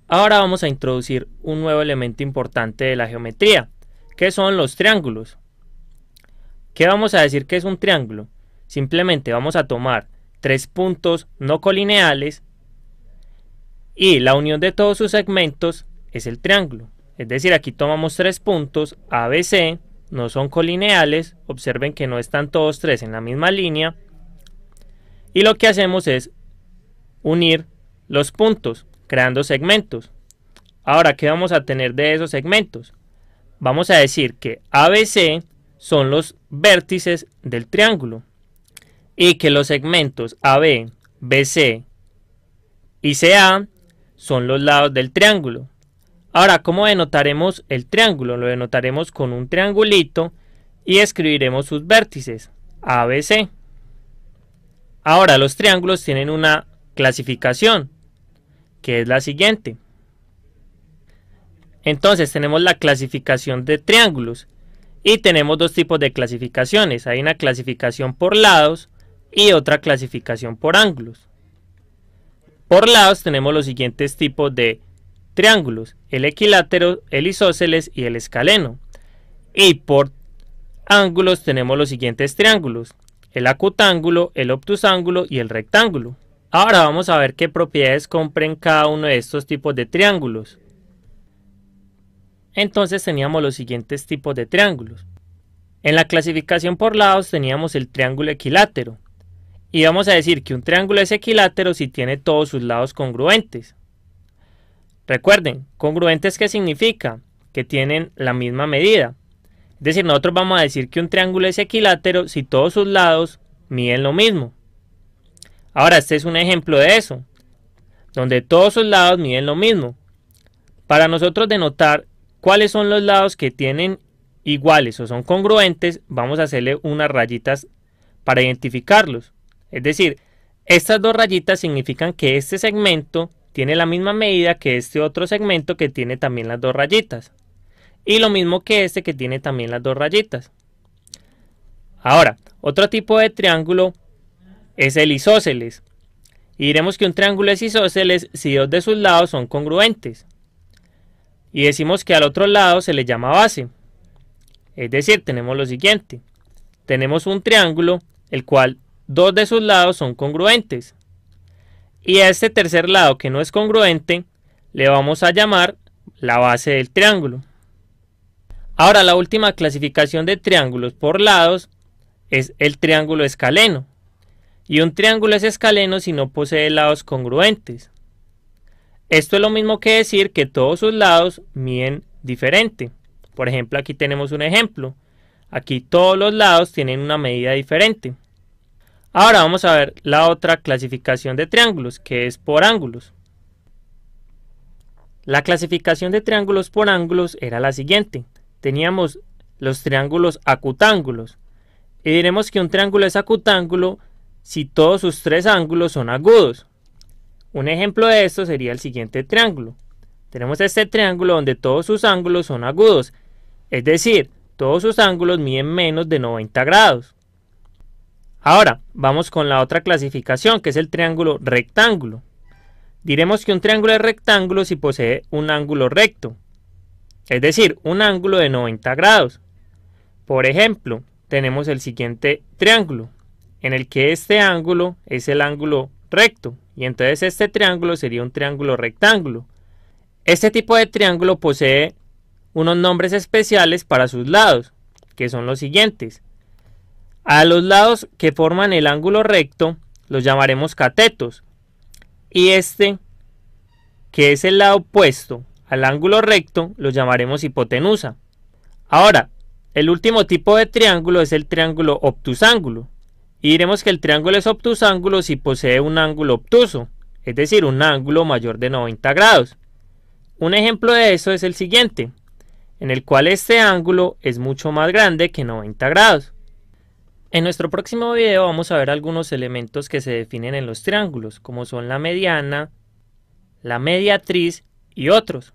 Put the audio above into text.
Ahora vamos a introducir un nuevo elemento importante de la geometría, que son los triángulos. ¿Qué vamos a decir que es un triángulo? Simplemente vamos a tomar tres puntos no colineales y la unión de todos sus segmentos es el triángulo. Es decir, aquí tomamos tres puntos ABC, no son colineales, observen que no están todos tres en la misma línea, y lo que hacemos es unir los puntos, creando segmentos. Ahora, ¿qué vamos a tener de esos segmentos? Vamos a decir que ABC son los vértices del triángulo y que los segmentos AB, BC y CA son los lados del triángulo. Ahora, ¿cómo denotaremos el triángulo? Lo denotaremos con un triangulito y escribiremos sus vértices, ABC. Ahora, los triángulos tienen una clasificación, que es la siguiente. Entonces, tenemos la clasificación de triángulos y tenemos dos tipos de clasificaciones. Hay una clasificación por lados y otra clasificación por ángulos. Por lados tenemos los siguientes tipos de triángulos: el equilátero, el isósceles y el escaleno. Y por ángulos tenemos los siguientes triángulos: el acutángulo, el obtusángulo y el rectángulo. Ahora vamos a ver qué propiedades cumplen cada uno de estos tipos de triángulos. Entonces teníamos los siguientes tipos de triángulos. En la clasificación por lados teníamos el triángulo equilátero. Y vamos a decir que un triángulo es equilátero si tiene todos sus lados congruentes. Recuerden, congruentes, ¿qué significa? Que tienen la misma medida. Es decir, nosotros vamos a decir que un triángulo es equilátero si todos sus lados miden lo mismo. Ahora, este es un ejemplo de eso, donde todos sus lados miden lo mismo. Para nosotros denotar cuáles son los lados que tienen iguales o son congruentes, vamos a hacerle unas rayitas para identificarlos. Es decir, estas dos rayitas significan que este segmento tiene la misma medida que este otro segmento que tiene también las dos rayitas. Y lo mismo que este que tiene también las dos rayitas. Ahora, otro tipo de triángulo es el isósceles. Y diremos que un triángulo es isósceles si dos de sus lados son congruentes. Y decimos que al otro lado se le llama base. Es decir, tenemos lo siguiente. Tenemos un triángulo, el cual dos de sus lados son congruentes. Y a este tercer lado que no es congruente, le vamos a llamar la base del triángulo. Ahora, la última clasificación de triángulos por lados es el triángulo escaleno. Y un triángulo es escaleno si no posee lados congruentes. Esto es lo mismo que decir que todos sus lados miden diferente. Por ejemplo, aquí tenemos un ejemplo. Aquí todos los lados tienen una medida diferente. Ahora vamos a ver la otra clasificación de triángulos, que es por ángulos. La clasificación de triángulos por ángulos era la siguiente. Teníamos los triángulos acutángulos. Y diremos que un triángulo es acutángulo si todos sus tres ángulos son agudos. Un ejemplo de esto sería el siguiente triángulo. Tenemos este triángulo donde todos sus ángulos son agudos. Es decir, todos sus ángulos miden menos de 90 grados. Ahora, vamos con la otra clasificación, que es el triángulo rectángulo. Diremos que un triángulo es rectángulo si posee un ángulo recto. Es decir, un ángulo de 90 grados. Por ejemplo, tenemos el siguiente triángulo, en el que este ángulo es el ángulo recto. Y entonces este triángulo sería un triángulo rectángulo. Este tipo de triángulo posee unos nombres especiales para sus lados, que son los siguientes. A los lados que forman el ángulo recto los llamaremos catetos. Y este, que es el lado opuesto al ángulo recto, lo llamaremos hipotenusa. Ahora, el último tipo de triángulo es el triángulo obtusángulo. Y diremos que el triángulo es obtusángulo si posee un ángulo obtuso, es decir, un ángulo mayor de 90 grados. Un ejemplo de eso es el siguiente, en el cual este ángulo es mucho más grande que 90 grados. En nuestro próximo video vamos a ver algunos elementos que se definen en los triángulos, como son la mediana, la mediatriz y otros.